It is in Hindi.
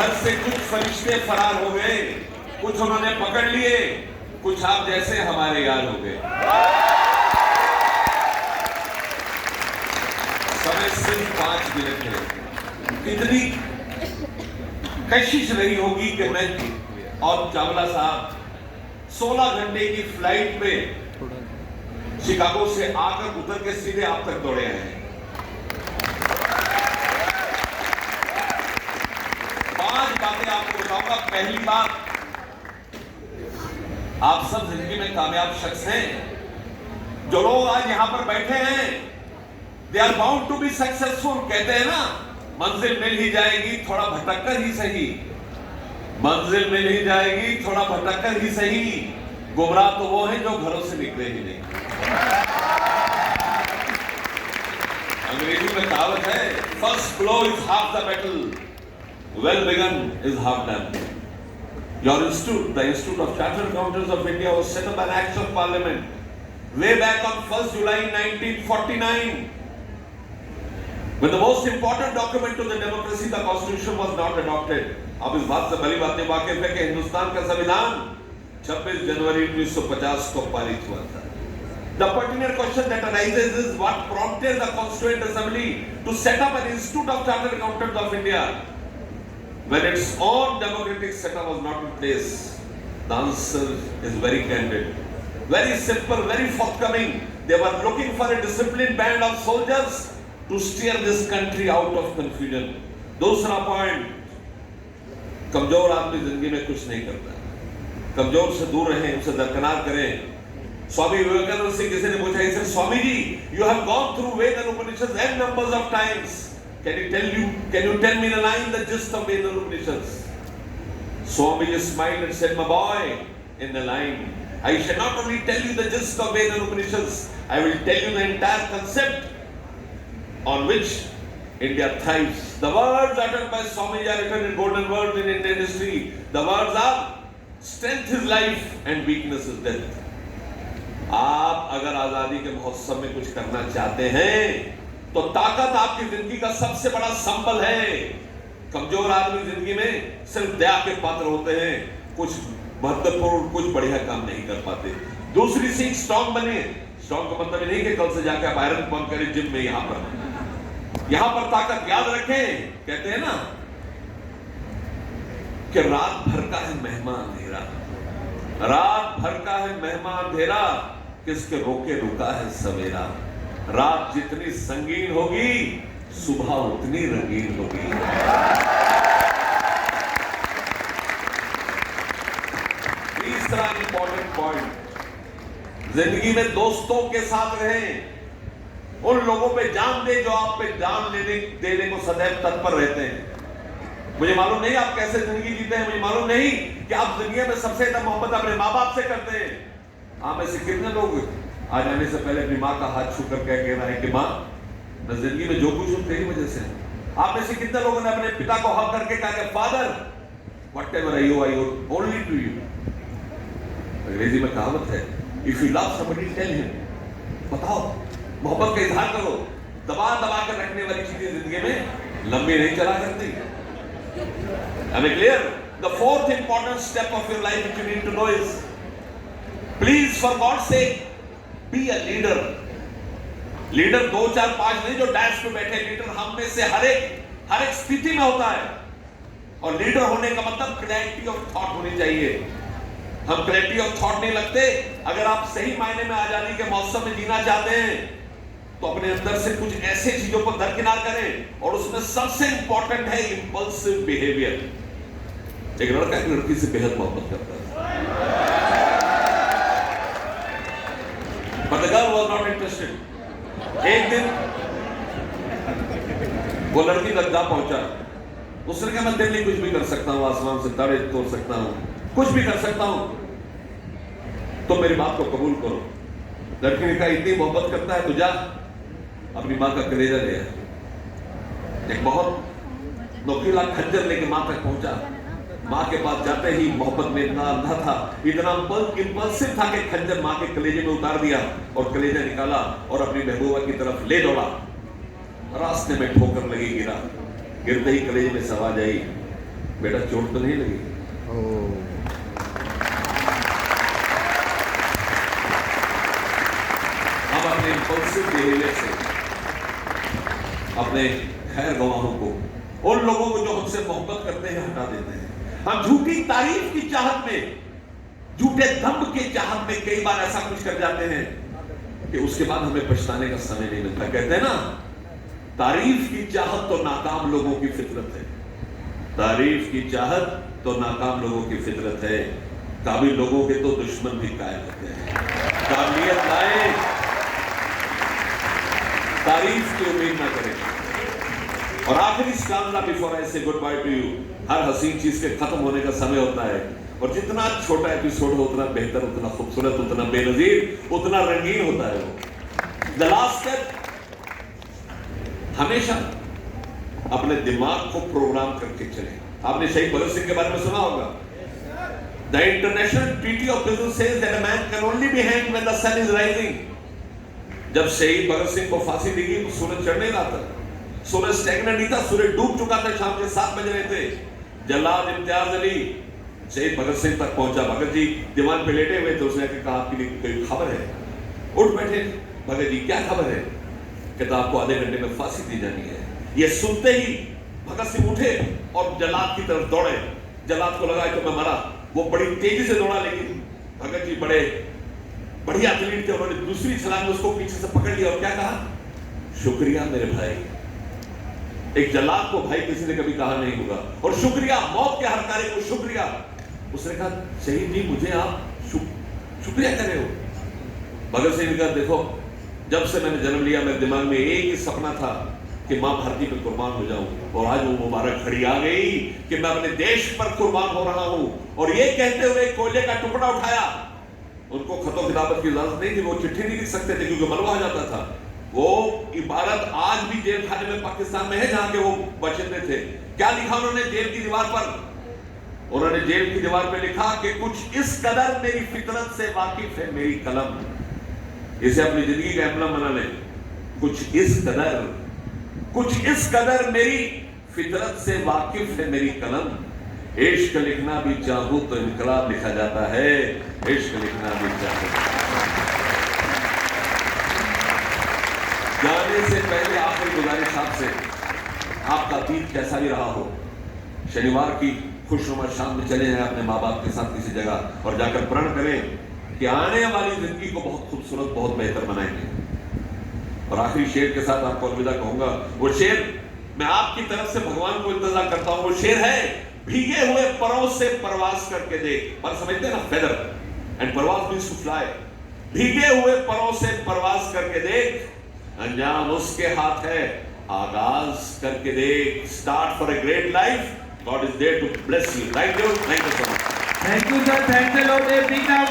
घर से कुछ फरिश्ते फरार हो गए, कुछ उन्होंने पकड़ लिए, कुछ आप जैसे हमारे यार हो गए। समय सिर्फ 5 मिनट है। कितनी कशिश रही होगी कि मैं और चावला साहब 16 घंटे की फ्लाइट पे शिकागो से आकर उतर के सीधे आप तक दौड़े आए हैं। 5 बातें आपको बताऊंगा। पहली बात, आप सब जिंदगी में कामयाब शख्स हैं। जो लोग आज यहां पर बैठे हैं, they are bound to be successful. कहते हैं ना, मंजिल मिल ही जाएगी, थोड़ा भटक कर ही सही। मंजिल मिल ही जाएगी, थोड़ा भटक कर ही सही। गुमराह तो वो है जो घरों से निकले ही नहीं। अंग्रेजी में कहावत है, first blow is half the battle, well begun is half done. Your institute, the Institute of Chartered Accountants of India, was set up by an Act of Parliament way back on 1st July 1949. When the most important document to the democracy, the Constitution, was not adopted. आप इस बात से भली बातें वाकिफ है कि हिंदुस्तान का संविधान 26 जनवरी 1950 को पारित हुआ था। The pertinent question that arises is what prompted the Constituent Assembly to set up an Institute of Chartered Accountants of India when its own democratic setup was not in place? The answer is very candid, very simple, very forthcoming. They were looking for a disciplined band of soldiers to steer this country out of confusion. दूसरा पॉइंट, कमजोर आदमी जिंदगी में कुछ नहीं करता। कमजोर से दूर रहें, उसे दरकिनार करें। स्वामी विवेकानंद से किसी ने पूछा, he said, Swami ji, you have gone through Veda and Upanishads n numbers of times. Can you tell me in a line the gist of Veda and Upanishads? Swami just smiled and said, my boy, in a line, I shall not only tell you the gist of Veda and Upanishads, I will tell you the entire concept on which India thrives. The words uttered by Swami are written in golden words in Indian history. The words are, strength is life and weakness is death. आप अगर आजादी के महोत्सव में कुछ करना चाहते हैं तो ताकत आपकी जिंदगी का सबसे बड़ा संबल है। कमजोर आदमी जिंदगी में सिर्फ दया के पात्र होते हैं, कुछ महत्वपूर्ण, कुछ बढ़िया काम नहीं कर पाते। दूसरी सीख, स्ट्रॉन्ग बने। स्ट्रॉन्ग का मतलब नहीं कि कल से जाकर आप आयरन पंप करें जिम में। यहां पर ताकत याद रखें। कहते हैं ना कि रात भर का है मेहमान अंधेरा, रात भर का है मेहमान अंधेरा, किसके रोके रुका है सवेरा। रात जितनी संगीन होगी, सुबह उतनी रंगीन होगी। तीसरा इंपॉर्टेंट पॉइंट, जिंदगी में दोस्तों के साथ रहें। उन लोगों पे जान दे जो आप पे जान देने को सदैव तत्पर रहते हैं। मुझे मालूम नहीं आप कैसे जिंदगी जीते हैं, मुझे मालूम नहीं कि आप दुनिया में सबसे ज्यादा मोहब्बत अपने माँ बाप से करते हैं। आप में से कितने लोग आज आने से पहले अपनी माँ का हाथ छू कर कह रहा है कि माँ, मैं जिंदगी में जो कुछ हूं तेरी वजह से। आप में से कितने लोगों ने अपने पिता को हक करके कहा कि father, whatever I owe only to you. अंग्रेजी में कहावत है, if you love somebody tell him. बताओ, मोहब्बत का इजहार करो। दबा दबा कर रखने वाली चीजें जिंदगी में लंबी नहीं चला करती। Am I clear? The fourth important step of your life which you need to know is, please for God's sake, be a leader. Leader 2 4 5 नहीं जो डैश पे बैठे। लीडर हम में से हर एक स्थिति में होता है। और लीडर होने का मतलब क्लैरिटी ऑफ थॉट होनी चाहिए। हम क्लैरिटी ऑफ थॉट नहीं लगते। अगर आप सही मायने में आजादी के मौसम में जीना चाहते हैं तो अपने अंदर से कुछ ऐसे चीजों को दरकिनार करें, और उसमें सबसे इंपॉर्टेंट है इंपल्सिव बिहेवियर। एक लड़का एक लड़की से बेहद मोहब्बत करता है, but the girl was not interested. एक दिन वो लड़की तक जा पहुंचा। उसने कहा मैं तेरे लिए कुछ भी कर सकता हूं, आसमान से तारे तोड़ सकता हूं, कुछ भी कर सकता हूं, तो मेरी बात को कबूल करो। लड़की ने कहा इतनी मोहब्बत करता है तो जा अपनी माँ का कलेजा ले आ। एक बहुत नोकीला खंजर लेके माँ तक पहुंचा। माँ के पास जाते ही मोहब्बत में इतना अंधा था, इतना इंपल्सिव था कि खंजर माँ के कलेजे में उतार दिया और कलेजा निकाला और अपनी महबूबा की तरफ ले दौड़ा। रास्ते में ठोकर लगी, गिरा। गिरते ही कलेजे में आवाज आई, बेटा चोट तो नहीं लगी? हम अपने इम्पल्सिव बिहेवियर से अपने खैर गवाहों को, उन लोगों को जो हमसे मोहब्बत करते हैं, हटा देते हैं। हम झूठी तारीफ की चाहत में, झूठे दम के चाहत में कई बार ऐसा कुछ कर जाते हैं कि उसके बाद हमें पछताने का समय नहीं मिलता। कहते हैं ना, तारीफ की चाहत तो नाकाम लोगों की फितरत है। तारीफ की चाहत तो नाकाम लोगों की फितरत है। काबिल लोगों के तो दुश्मन भी कायल होते हैं। काबिलियत लाए, तारीफ की उम्मीद ना करें। और आखिरी स्टांजा बिफोर आई से गुड बाय टू यू, हर हसीन चीज के खत्म होने का समय होता है, और जितना छोटा एपिसोड हो उतना बेहतर, उतना खूबसूरत, उतना बेनजीर, उतना रंगीन होता है वो। द लास्ट स्टेप, हमेशा अपने दिमाग को प्रोग्राम करके चले। आपने शहीद भगत सिंह के बारे में सुना होगा। The international treaty of business says that a man can only be hanged when the sun is rising. जब शहीद भगत सिंह को फांसी दी गई तो सूरज चढ़ नहीं रहा था, सूरज स्टेगनेंट नहीं था, सूरज डूब चुका था, शाम के 7 बज रहे थे। जल्लाद इम्तियाज अली शहीद भगत सिंह तक पहुंचा। भगत जी दीवान पे लेटे हुए थे, उसने कहा आपके लिए कोई खबर है? उठ बैठे भगत जी, क्या खबर है? कहता आपको आधे घंटे में फांसी दी जानी है। ये सुनते ही भगत सिंह उठे और जल्लाद की तरफ दौड़े। जल्लाद को लगा तो मैं मरा, वो बड़ी तेजी से दौड़ा, लेकिन भगत जी बड़े बढ़िया एथलीट थे, उन्होंने दूसरी छलांग में उसको पीछे से पकड़ लिया और क्या कहा? शुक्रिया मेरे भाई। एक जल्लाद को भाई किसी ने कभी कहा नहीं होगा, और शुक्रिया, मौत के हरकारे को शुक्रिया। उसने कहा शहीद जी मुझे आप शुक्रिया कर रहे हो? भगत सिंह ने कहा देखो, जब से मैंने जन्म लिया मेरे दिमाग में एक ही सपना था कि मां भारती पे कुर्बान हो जाऊं, और आज वो मुबारक घड़ी आ गई कि मैं अपने देश पर कुर्बान हो रहा हूं। और ये कहते हुए कोयले का टुकड़ा उठाया। उनको खतो किताबत की इजाजत नहीं थी, वो चिट्ठी नहीं लिख सकते थे क्योंकि मलबा आ जाता था। वो इबारत आज भी जेल खाने में पाकिस्तान में है जहां के वो बचिंदे थे। क्या लिखा उन्होंने जेल की दीवार पर? उन्होंने जेल की दीवार पे लिखा कि कुछ इस कदर मेरी फितरत से वाकिफ है मेरी कलम। इसे अपनी जिंदगी का एम्बलम बना लें। कुछ इस कदर मेरी फितरत से वाकिफ है मेरी कलम। इश्क लिखना भी चाहूं तो इनकलाब लिखा जाता है। इश्क लिखना भी चाहूं। जाने से पहले आखिरी गुजारिश आपसे, आपका अतीत कैसा भी रहा हो, शनिवार की खुशनुमा शाम में चले जाएं अपने माँ बाप के साथ किसी जगह और जाकर प्रण करें कि आने वाली जिंदगी को बहुत खूबसूरत, बहुत बेहतर बनाएंगे। और आखिरी शेर के साथ आपको अलविदा कहूंगा। वो शेर मैं आपकी तरफ से भगवान को इंतजार करता हूं। वो शेर है, भीगे हुए परों से परवाज करके देख। पर समझते हैं ना, फेदर एंड परवाज मींस टू फ्लाई। भीगे हुए परों से परवाज करके देख, अंजाम उसके हाथ है, आगाज करके देख। Start for a great life. God is there to bless you. Thank you so much. Thank you, sir. Thanks a lot, everyone.